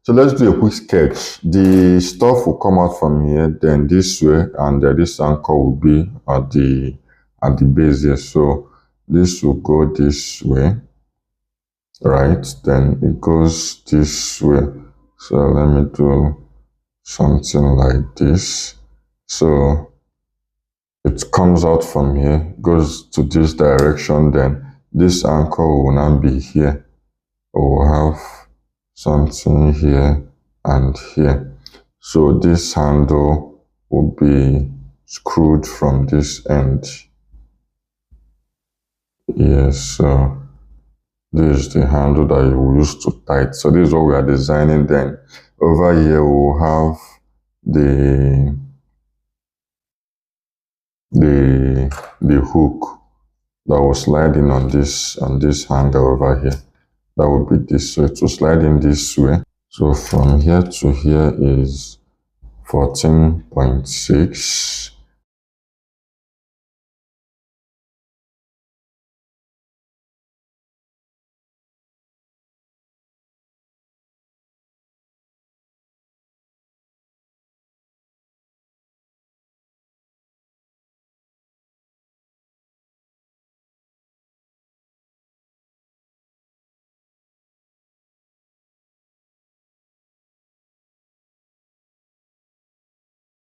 So let's do a quick sketch. The stuff will come out from here, then this way, and this anchor will be at the base here. So this will go this way, right? Then it goes this way. So let me do something like this. So it comes out from here, goes to this direction, then this anchor will now be here. We'll have something here and here. So this handle will be screwed from this end. Yes, so this is the handle that you will use to tighten. So this is what we are designing. Then over here we will have the hook that will slide in on this hanger over here. That would be this way. To slide in this way. So from here to here is 14.6.